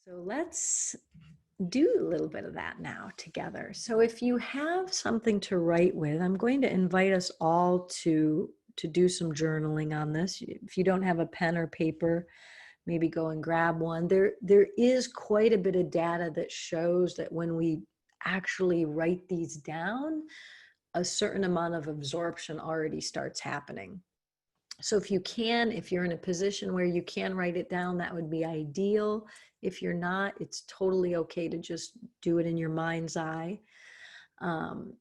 So let's do a little bit of that now together. So if you have something to write with, I'm going to invite us all to do some journaling on this. If you don't have a pen or paper, maybe go and grab one. There is quite a bit of data that shows that when we actually write these down, a certain amount of absorption already starts happening. So if you're in a position where you can write it down, that would be ideal. If you're not, it's totally okay to just do it in your mind's eye. Um,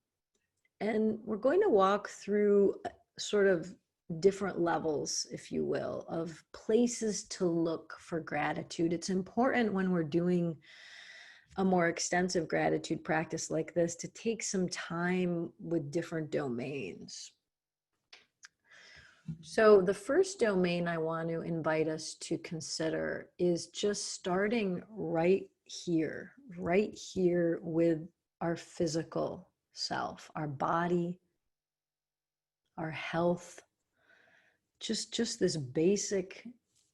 and we're going to walk through sort of different levels, if you will, of places to look for gratitude. It's important when we're doing a more extensive gratitude practice like this to take some time with different domains. So the first domain I want to invite us to consider is just starting right here with our physical self, our body, our health, just this basic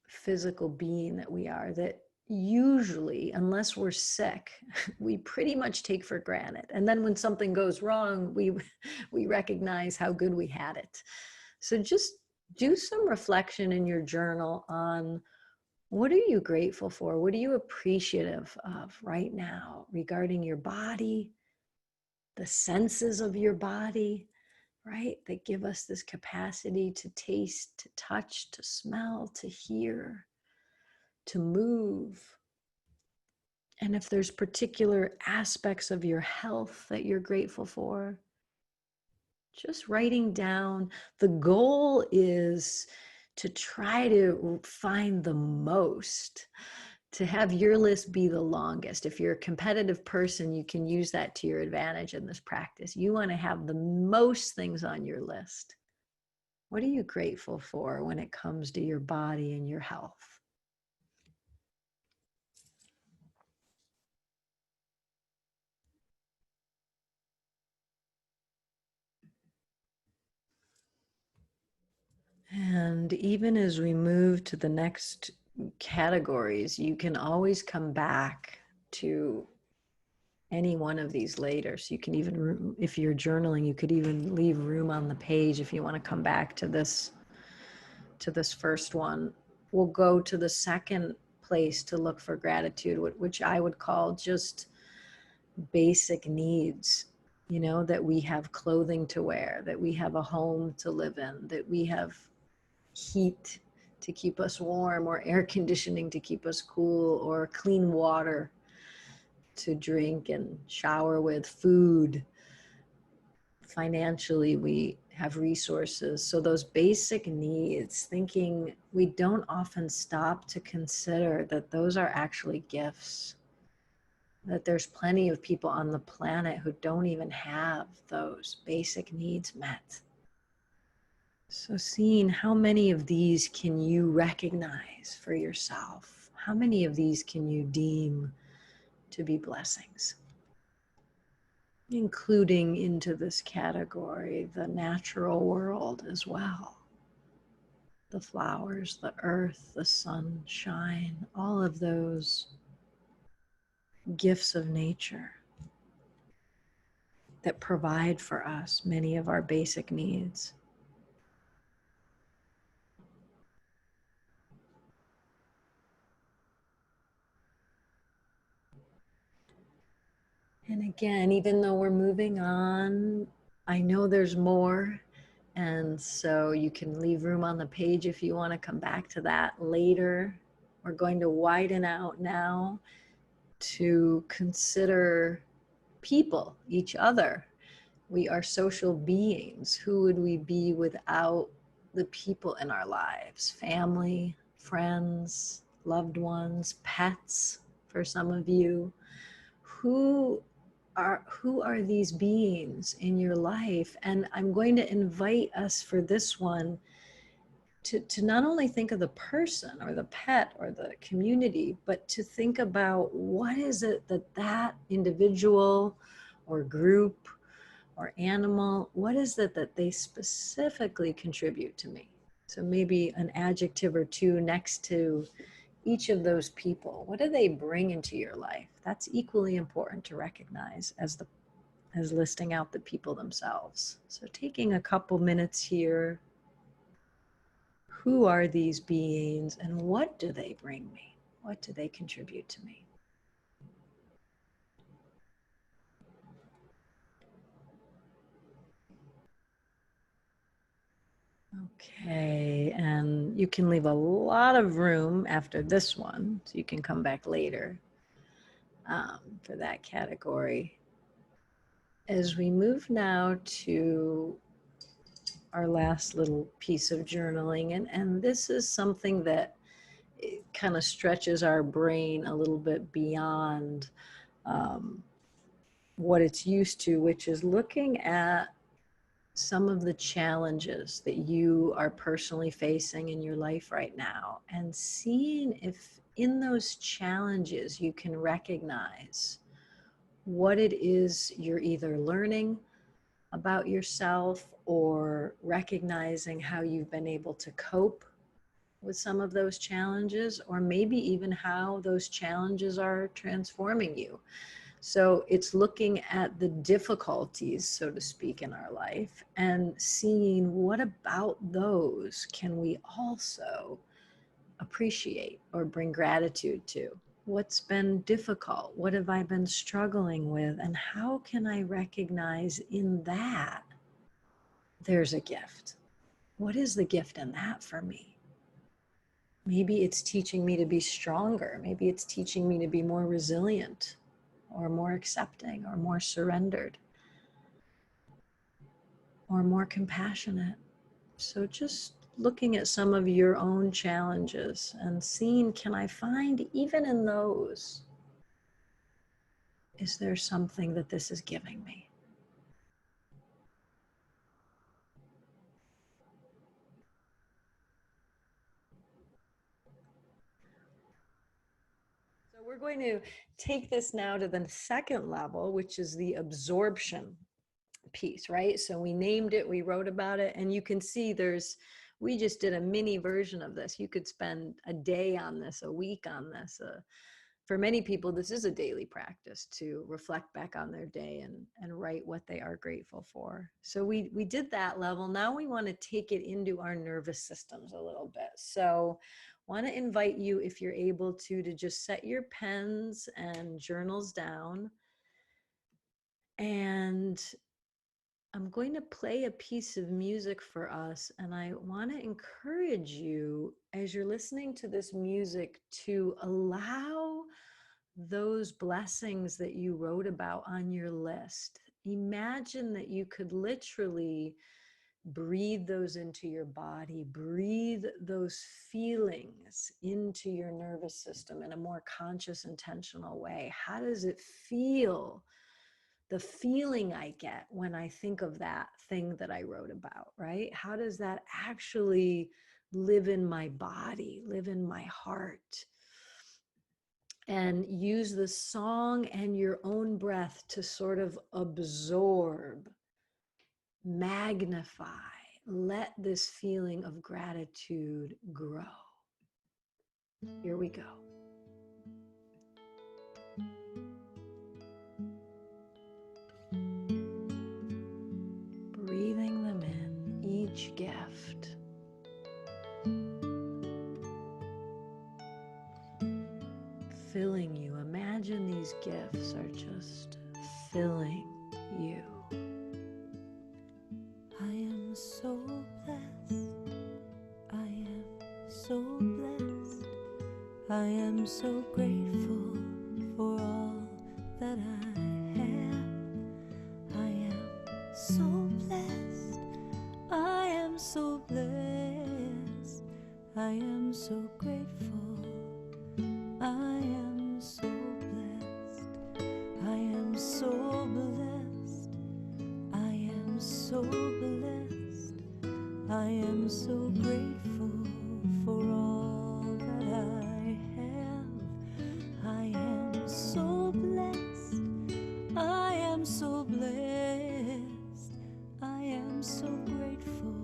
physical being that we are, that usually, unless we're sick, we pretty much take for granted. And then when something goes wrong, we recognize how good we had it. So just do some reflection in your journal on what are you grateful for? What are you appreciative of right now regarding your body, the senses of your body, right? That give us this capacity to taste, to touch, to smell, to hear, to move. And if there's particular aspects of your health that you're grateful for, just writing down. The goal is to try to find the most, to have your list be the longest. If you're a competitive person, you can use that to your advantage in this practice. You want to have the most things on your list. What are you grateful for when it comes to your body and your health? And even as we move to the next categories, you can always come back to any one of these later. So you can even, if you're journaling, you could even leave room on the page if you want to come back to this first one. We'll go to the second place to look for gratitude, which I would call just basic needs. You know, that we have clothing to wear, that we have a home to live in, that we have heat to keep us warm, or air conditioning to keep us cool, or clean water to drink and shower with, food. Financially, we have resources. So those basic needs, thinking, we don't often stop to consider that those are actually gifts, that there's plenty of people on the planet who don't even have those basic needs met. So seeing how many of these can you recognize for yourself? How many of these can you deem to be blessings? Including into this category the natural world as well. The flowers, the earth, the sunshine, all of those gifts of nature that provide for us many of our basic needs. And again, even though we're moving on, I know there's more. And so you can leave room on the page if you want to come back to that later. We're going to widen out now to consider people, each other. We are social beings. Who would we be without the people in our lives? Family, friends, loved ones, pets for some of you. Who are these beings in your life? And I'm going to invite us for this one to not only think of the person or the pet or the community, but to think about what is it that individual or group or animal, what is it that they specifically contribute to me? So maybe an adjective or two next to each of those people, what do they bring into your life? That's equally important to recognize as listing out the people themselves. So taking a couple minutes here, who are these beings and what do they bring me? What do they contribute to me? Okay, and you can leave a lot of room after this one, so you can come back later for that category. As we move now to our last little piece of journaling, and this is something that kind of stretches our brain a little bit beyond what it's used to, which is looking at some of the challenges that you are personally facing in your life right now and seeing if in those challenges you can recognize what it is you're either learning about yourself or recognizing how you've been able to cope with some of those challenges, or maybe even how those challenges are transforming you. So it's looking at the difficulties, so to speak, in our life and seeing what about those can we also appreciate or bring gratitude to. What's been difficult? What have I been struggling with? And how can I recognize in that there's a gift? What is the gift in that for me? Maybe it's teaching me to be stronger. Maybe it's teaching me to be more resilient or more accepting or more surrendered or more compassionate. So just looking at some of your own challenges and seeing, can I find even in those, is there something that this is giving me? So we're going to take this now to the second level, which is the absorption piece, right? So we named it, we wrote about it, and you can see we just did a mini version of this. You could spend a day on this, a week on this. For many people, this is a daily practice to reflect back on their day and write what they are grateful for. So we did that level. Now we want to take it into our nervous systems a little bit. So want to invite you, if you're able to just set your pens and journals down. And I'm going to play a piece of music for us, and I want to encourage you as you're listening to this music to allow those blessings that you wrote about on your list. Imagine that you could literally breathe those into your body, breathe those feelings into your nervous system in a more conscious, intentional way. How does it feel? The feeling I get when I think of that thing that I wrote about, right? How does that actually live in my body, live in my heart? And use the song and your own breath to sort of absorb, magnify, let this feeling of gratitude grow. Here we go. Breathing them in, each gift. Filling you. Imagine these gifts are just filling you. I am so blessed. I am so blessed. I am so grateful for all that I have. I am so blessed. I am so blessed. I am so grateful. I am so blessed. I am so blessed. I am so blessed. I am so grateful for all that I have. I am so blessed. I am so blessed. I am so grateful.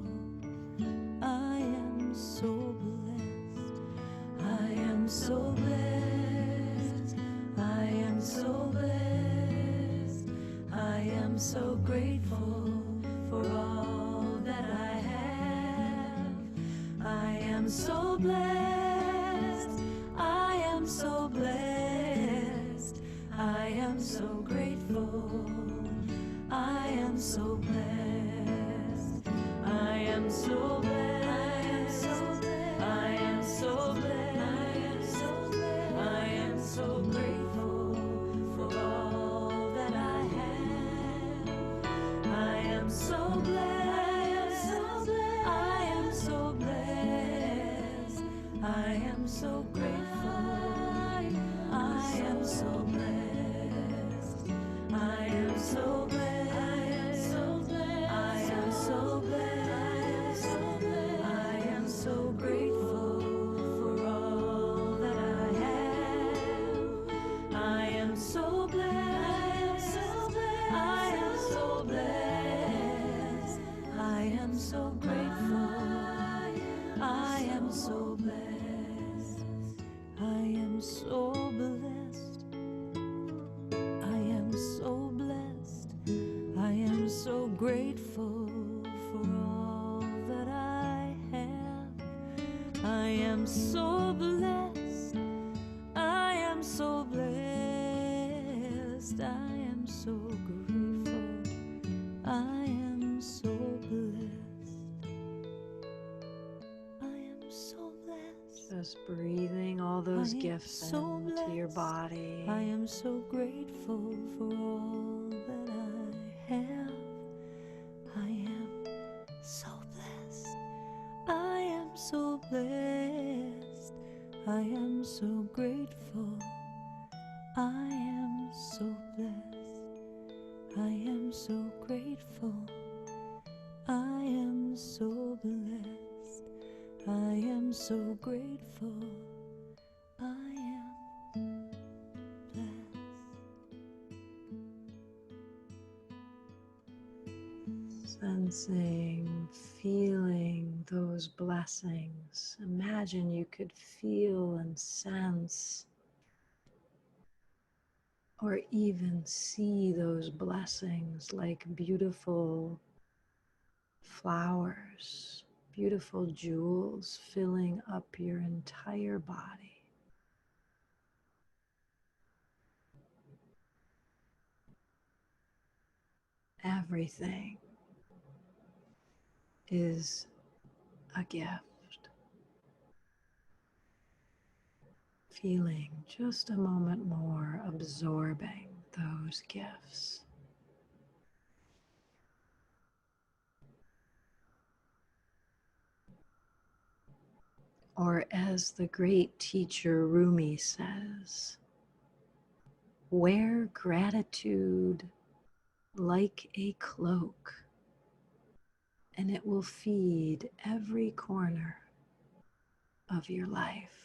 I am so blessed. I am so am so grateful for all that I have. I am so blessed. I am so blessed. I am so grateful. I am so blessed. I am so blessed. I am so blessed. I am so grateful for all that I have. I am so blessed. I am so blessed. I am so grateful. I am so blessed. I am so blessed. I am so blessed. I am so grateful for all that I have. I am so blessed. I am so blessed. I am so grateful. I am so blessed. I am so blessed. I am so blessed. I am so grateful for all that I have. I am so blessed. I am so blessed. I am so grateful. I am so blessed. I am so blessed. Just breathing all those I am gifts so into your blessed. body. I am so grateful for all that I have. I am so blessed. I am so blessed. I am so grateful. I am so blessed. I am so grateful. I am so blessed. I am so grateful. I am blessed. Sensing, feeling those blessings. Imagine you could feel and sense or even see those blessings like beautiful flowers, beautiful jewels filling up your entire body. Everything is a gift. Feeling just a moment more, absorbing those gifts. Or as the great teacher Rumi says, wear gratitude like a cloak, and it will feed every corner of your life.